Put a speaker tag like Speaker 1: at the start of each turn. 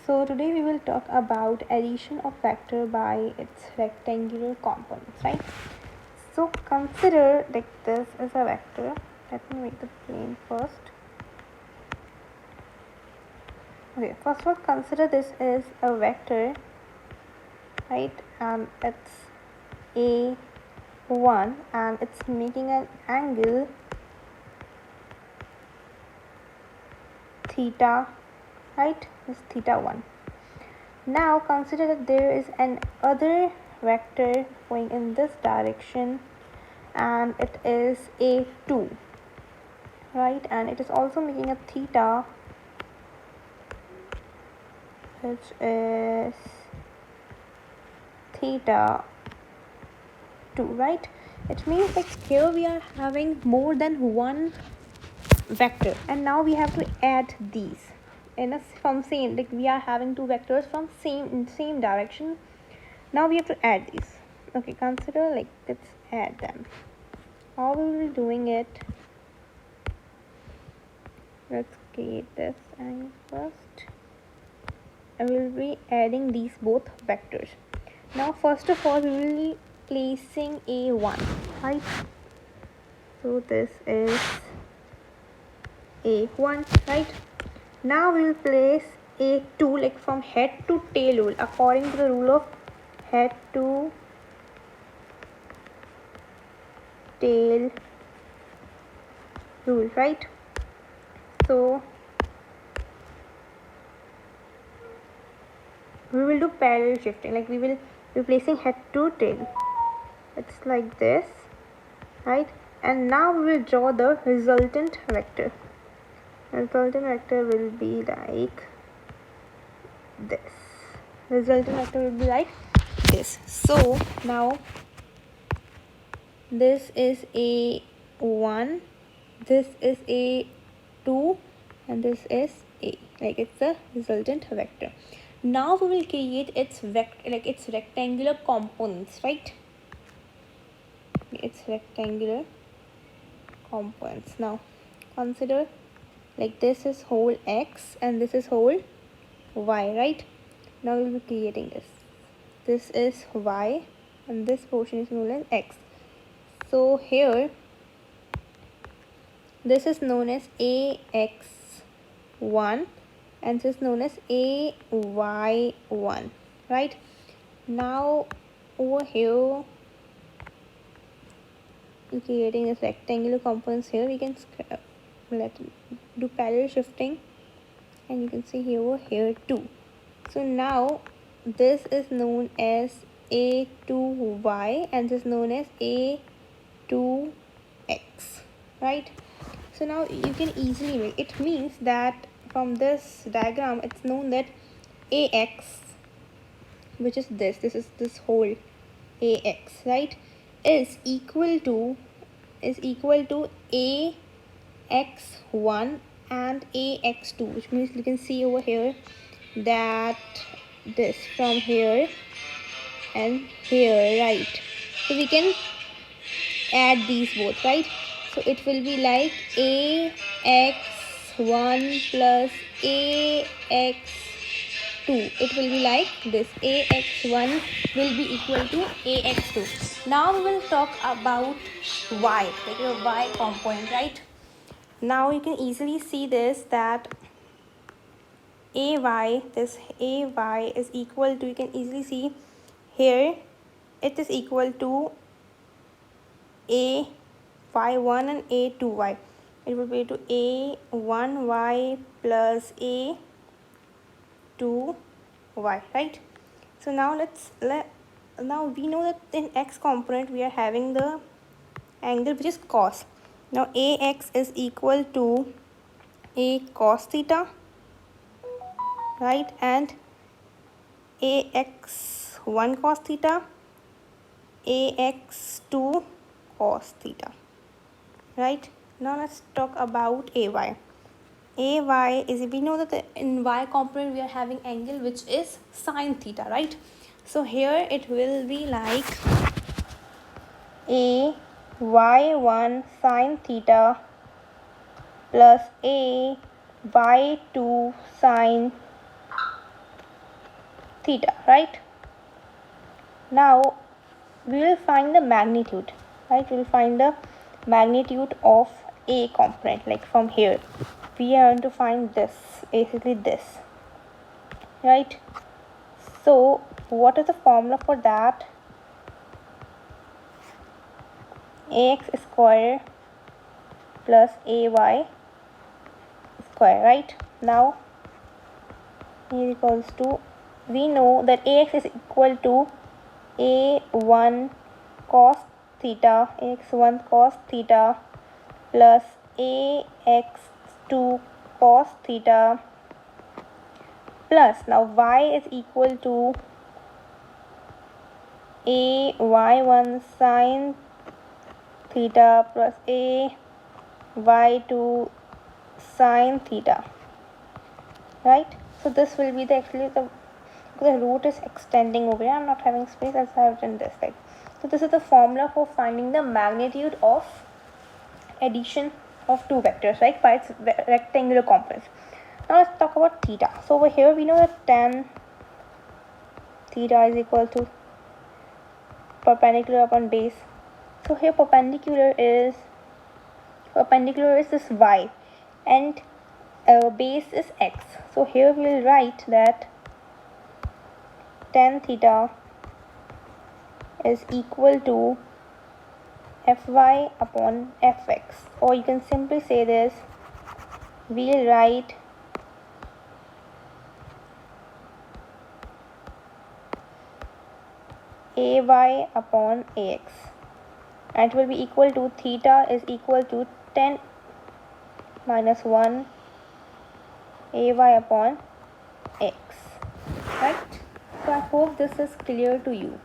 Speaker 1: So today we will talk about addition of vector by its rectangular components, right? So consider like this is a vector. Let me make the plane first. Okay, first of all, consider this is a vector, right? And it's a1 and it's making an angle theta, right? It's theta1. Now consider that there is an other vector going in this direction and it is a2, right? And it is also making a theta which is theta 2, right? It means like here we are having more than one vector and now we have to add these from same, like we are having two vectors from same direction. Now we have to add these. Okay, consider like let's add them. How we will be doing it? Let's create this angle first. I will be adding these both vectors. Now first of all we will be placing a1, right? So this is a1, right? Now we will place a2 like from head to tail rule, according to the rule of head to tail rule, right? So we will do parallel shifting, like we will be placing head to tail. It's like this, right? And now we will draw the resultant vector. Resultant vector will be like this. Resultant vector will be like this. So now this is a1, this is a2, and this is a, like it's the resultant vector. Now we will create its vector, like its rectangular components, right? Its rectangular components. Now consider like this is whole x and this is whole y, right? Now we will be creating this. This is y and this portion is known as x. So here this is known as ax1 and this is known as ay1, right? Now over here creating this rectangular components, here we can do parallel shifting and you can see here over here too. So now this is known as a2y and this is known as a2x, right? So now you can easily make it, means that from this diagram it's known that ax, which is this is this whole ax, right, is equal to ax1 and ax2, which means you can see over here that this from here and here, right? So we can add these both, right? So it will be like ax1 plus ax2. It will be like this. ax1 will be equal to ax2. Now we will talk about y, like the y component, right? Now you can easily see this, that this ay is equal to, you can easily see here it is equal to ay1 and a2y. It will be to a1y plus a2y, right? So now now we know that in x component we are having the angle which is cos. Now ax is equal to a cos theta, right? And ax1 cos theta, ax2 cos theta, right? Now let's talk about ay. Ay is, we know that in y component we are having angle which is sine theta, right? So here it will be like ay1 sine theta plus ay2 sine theta, right? Now we will find the magnitude, right? We will find the magnitude of a component. Like from here we are going to find this, basically this, right? So what is the formula for that? Ax square plus ay square, right? Now is equals to, we know that ax is equal to a1 cos theta, x1 cos theta plus ax2 cos theta plus, now y is equal to a y1 sin theta plus a y2 sin theta, right? So this will be the actually the root is extending over here. I'm not having space, as I have written this, right? So this is the formula for finding the magnitude of addition of two vectors, right, by its rectangular components. Now let's talk about theta. So over here we know that tan theta is equal to perpendicular upon base. So here perpendicular is this y and base is x. So here we will write that tan theta is equal to fy upon fx, or you can simply say this, we'll write ay upon ax, and it will be equal to theta is equal to tan minus 1 ay upon x, right? So I hope this is clear to you.